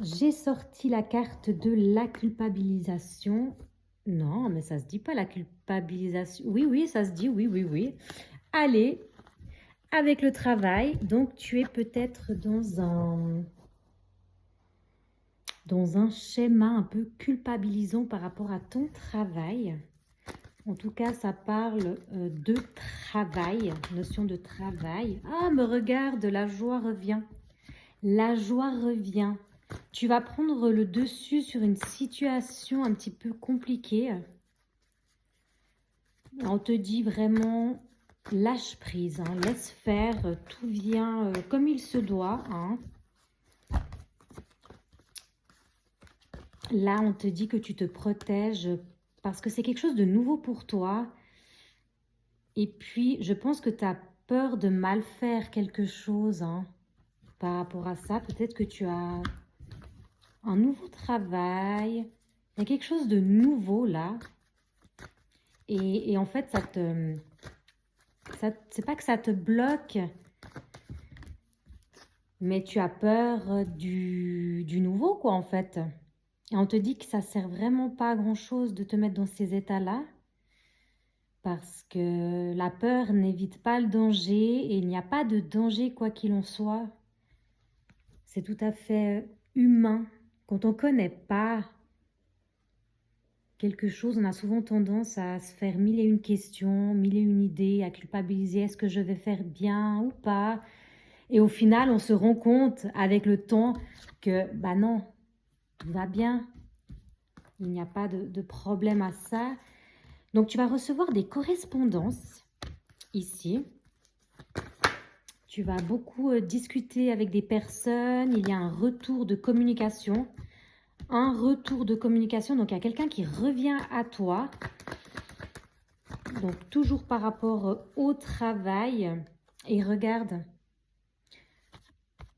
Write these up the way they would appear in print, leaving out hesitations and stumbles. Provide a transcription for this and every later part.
j'ai sorti la carte de la culpabilisation. Non, mais ça se dit pas la culpabilisation. Oui, oui, ça se dit, oui, oui, oui. Allez, avec le travail, donc tu es peut-être dans un schéma un peu culpabilisant par rapport à ton travail. En tout cas, ça parle de travail, notion de travail. Ah, me regarde, la joie revient. La joie revient. Tu vas prendre le dessus sur une situation un petit peu compliquée. On te dit vraiment, lâche prise, hein, laisse faire, tout vient comme il se doit. Hein. Là, on te dit que tu te protèges parce que c'est quelque chose de nouveau pour toi. Et puis, je pense que tu as peur de mal faire quelque chose hein, par rapport à ça. Peut-être que tu as un nouveau travail. Il y a quelque chose de nouveau là. Et en fait, c'est pas que ça te bloque, mais tu as peur du nouveau, quoi, en fait. Et on te dit que ça sert vraiment pas à grand-chose de te mettre dans ces états-là, parce que la peur n'évite pas le danger, et il n'y a pas de danger quoi qu'il en soit. C'est tout à fait humain. Quand on connaît pas quelque chose, on a souvent tendance à se faire mille et une questions, mille et une idées, à culpabiliser, est-ce que je vais faire bien ou pas? Et au final, on se rend compte avec le temps que, bah non, tout va bien, il n'y a pas de problème à ça. Donc, tu vas recevoir des correspondances ici. Tu vas beaucoup discuter avec des personnes, il y a un retour de communication. Un retour de communication, donc il y a quelqu'un qui revient à toi. Donc, toujours par rapport au travail. Et regarde,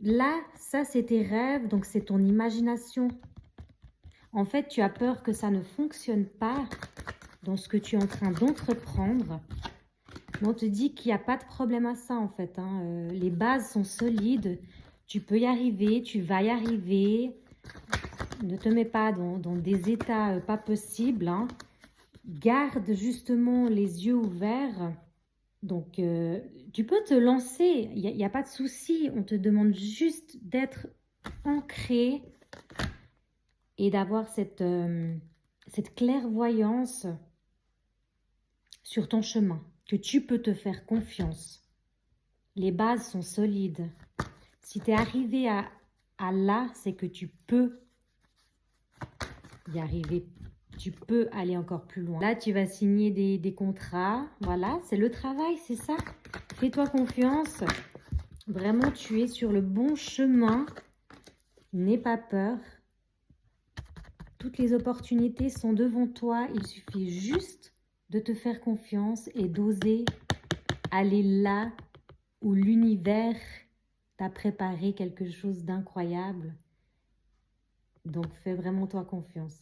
là, ça, c'est tes rêves, donc c'est ton imagination. En fait, tu as peur que ça ne fonctionne pas dans ce que tu es en train d'entreprendre. Mais on te dit qu'il n'y a pas de problème à ça, en fait. Hein. Les bases sont solides. Tu peux y arriver, tu vas y arriver. Ne te mets pas dans des états pas possibles. Hein. Garde justement les yeux ouverts. Donc, tu peux te lancer. Il n'y a pas de souci. On te demande juste d'être ancré et d'avoir cette clairvoyance sur ton chemin, que tu peux te faire confiance. Les bases sont solides. Si tu es arrivé à là, c'est que tu peux y arriver. Tu peux aller encore plus loin. Là, tu vas signer des contrats. Voilà, c'est le travail, c'est ça. Fais-toi confiance. Vraiment, tu es sur le bon chemin. N'aie pas peur. Toutes les opportunités sont devant toi. Il suffit juste de te faire confiance et d'oser aller là où l'univers t'a préparé quelque chose d'incroyable. Donc, fais vraiment toi confiance.